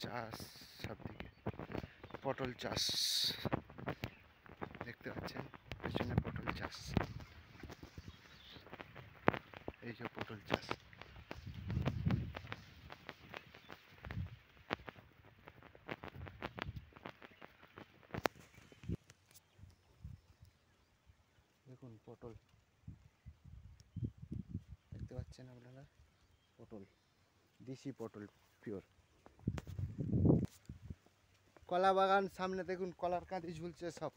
চাষ, সবদিকে পটল চাষ দেখতে পাচ্ছেন, পেছনে পটল চাষ। এই যে পটল চাষ, দেখুন পটল দেখতে পাচ্ছেন আপনারা, পটল দেশি পটল পিওর। কলা বাগান সামনে দেখুন, কলার কাঁদি ঝুলছে সব,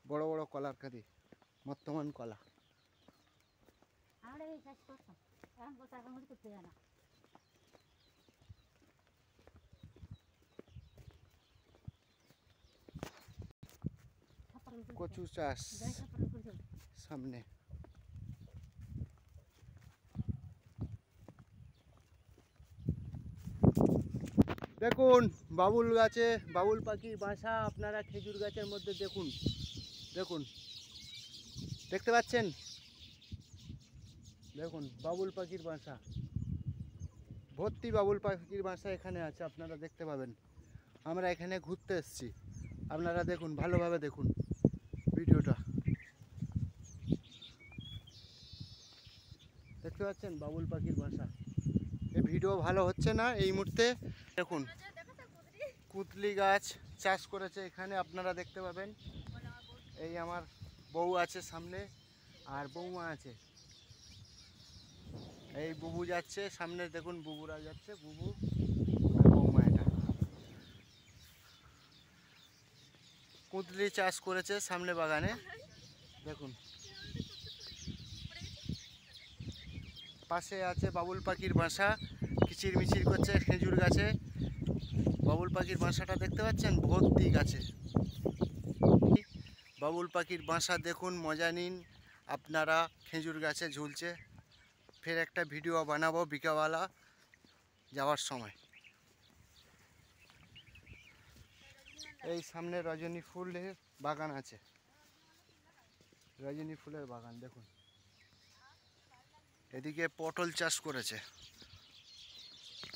বড় বড় কলার কাঁদি, বর্তমান কলা। কচু চাষ সামনে, দেখুন বাবুল গাছে বাবুল পাখির বাসা। আপনারা খেজুর গাছের মধ্যে দেখুন, দেখুন দেখতে পাচ্ছেন, দেখুন বাবুল পাখির বাসা, ভর্তি বাবুল পাখির বাসা এখানে আছে, আপনারা দেখতে পাবেন। আমরা এখানে ঘুরতে এসেছি, আপনারা দেখুন, ভালোভাবে দেখুন ভিডিওটা। দেখতে পাচ্ছেন বাবুল পাখির বাসা। এই ভিডিও ভালো হচ্ছে না এই মুহূর্তে। দেখুন কুতলি গাছ চাষ করেছে এখানে, আপনারা দেখতে পাবেন। এই আমার বউ আছে সামনে, আর বৌমা আছে, এই বুবু যাচ্ছে সামনে, দেখুন বুবুরা যাচ্ছে, বুবু আর বৌমা। এটা কুতলি চাষ করেছে সামনে বাগানে, দেখুন। পাশে আছে বাবুল পাখির বাসা, কিচির মিচির করছে খেজুর গাছে। বাবুল পাখির বাসাটা দেখতে পাচ্ছেন, ভর্তি গাছে বাবুল পাখির বাসা। দেখুন, মজা নিন আপনারা, খেজুর গাছে ঝুলছে। ফের একটা ভিডিও বানাবো বিকালবেলা যাওয়ার সময়। এই সামনে রজনী ফুলের বাগান আছে, রজনী ফুলের বাগান দেখুন। এদিকে পটল চাষ করেছে,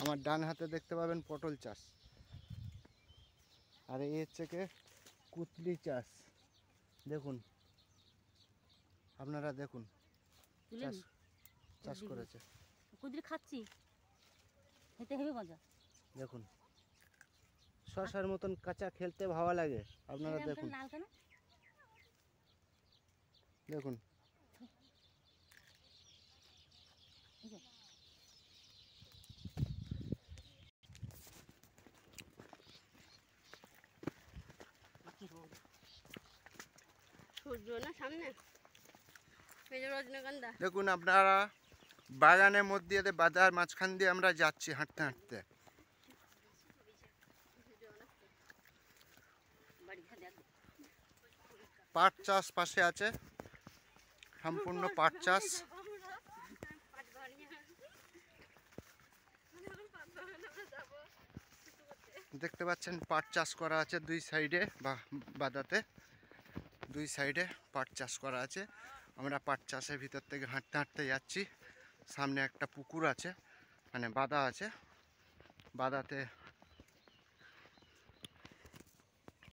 আমার ডান হাতে দেখতে পাবেন পটল চাষ। আর এই হচ্ছে কি কুতলি চাষ, দেখুন আপনারা দেখুন, চাষ চাষ করেছে। কুতলি খাচ্ছি, খেতে হবে মজা। দেখুন শশার মতন কাঁচা, খেলতে ভালো লাগে, আপনারা দেখুন, দেখুন সূর্য না সামনে, এই যে রজনীগন্ধা। দেখুন আপনারা, বাগানের মধ্যে দিয়ে, বাজার মাঝখান দিয়ে আমরা যাচ্ছি হাঁটতে হাঁটতে। পাট চাষ পাশে আছে, সম্পূর্ণ পাট চাষ। দেখতে পাচ্ছেন পাট চাষ করা আছে দুই সাইডে, বা বাদাতে দুই সাইডে পাট চাষ করা আছে। আমরা পাট চাষের ভিতর থেকে হাঁটতে হাঁটতে যাচ্ছি। সামনে একটা পুকুর আছে, মানে বাদা আছে, বাদাতে